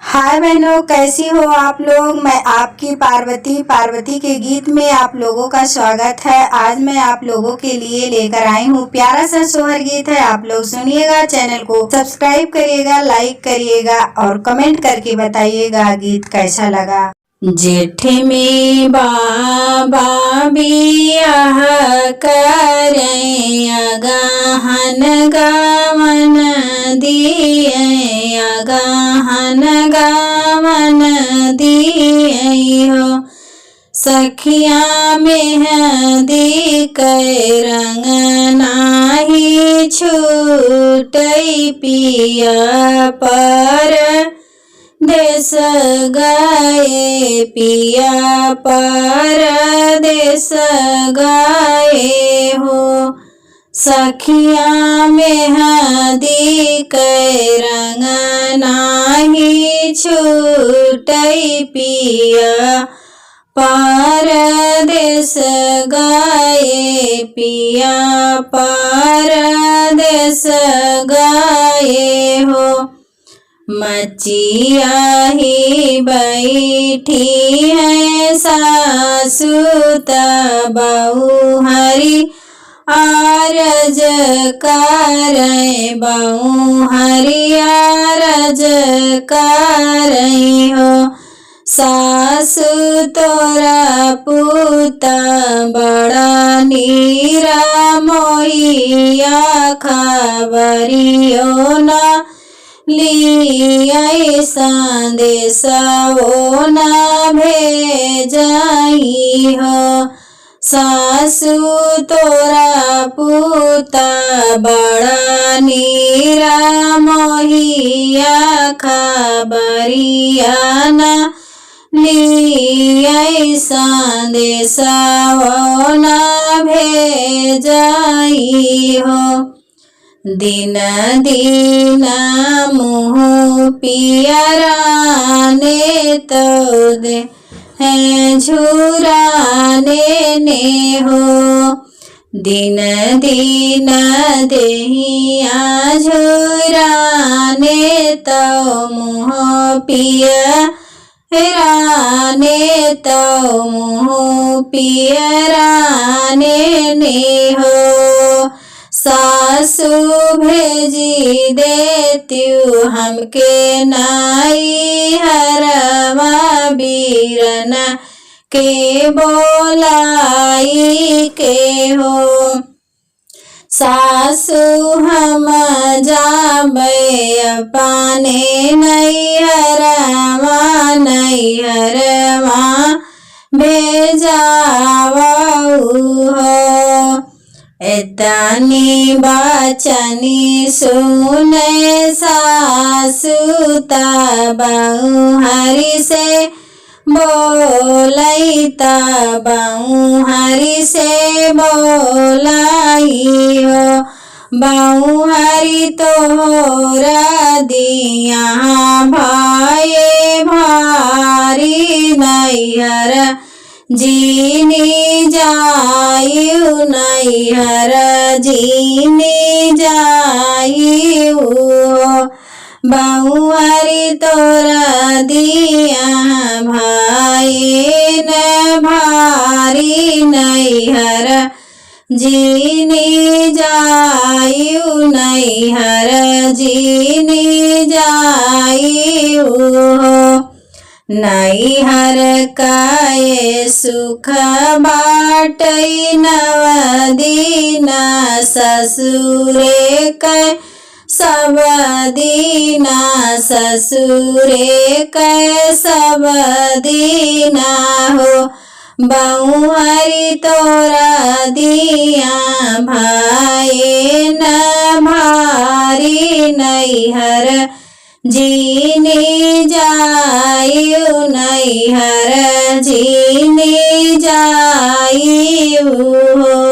हाय बहनों, कैसी हो आप लोग। मैं आपकी पार्वती के गीत में आप लोगों का स्वागत है। आज मैं आप लोगों के लिए लेकर आई हूँ प्यारा सा सोहर गीत है। आप लोग सुनिएगा, चैनल को सब्सक्राइब करिएगा, लाइक करिएगा और कमेंट करके बताइएगा गीत कैसा लगा। जेठ में बाबा बियाह करे अगहन गवन दिए, अगहन गवन दिए हो। सखिया मेहंदी के रंग नाही छूटई, पिया पर देश गए, पिया परदेस गए हो। सखिया मेहंदी के रंग नाही छूटई, पिया परदेस गए, पिया परदेस गए हो। मचिया ही बैठी है सासु बहू हरी आरज करे, बहू हरी आरज करे हो। सासु तोरा पूता बड़ा नीरा मोहिया, खबरियो ना लियाई संदेशा वो ना भेजाई हो। सासु तोरा पूता बड़ा नीरा मोहिया, खबरिया ना लियाई संदेशा वो ना भेजाई हो। दिन दिन मुँह पियराने तो दे है झुराने ने हो। दिन दिन देहिया झुराने तो मुँह पियराने तो मुँह पियराने ने हो। सासु भेजी देत्यू हमके नाई हरवा, बीरन के बोलाई के हो। सासु हम जाबे अपने नैहरवा, नैहरवा भेजावऊ हो। एतनी बचनी सुने सासु बहू हरि से बोलाई, बहू हरि से बोलाई हो। बहू हरि तोरा दिया भाई भारी, नैहर जीनी जायु, नैहर जीनी जायु। बहू हरि तोरा दिया भाई न भारी, नैहर जीनी जायु, नैहर जीनी जायु। नैहर काये सुख बाटई, नवदीन ससुरे कै सब दीना, ससुरे कै सब दीना हो। बहू हरि तोरा दिया भाई न भारी, नैहर जीनी जायु, नैहर जीनी जायु हो।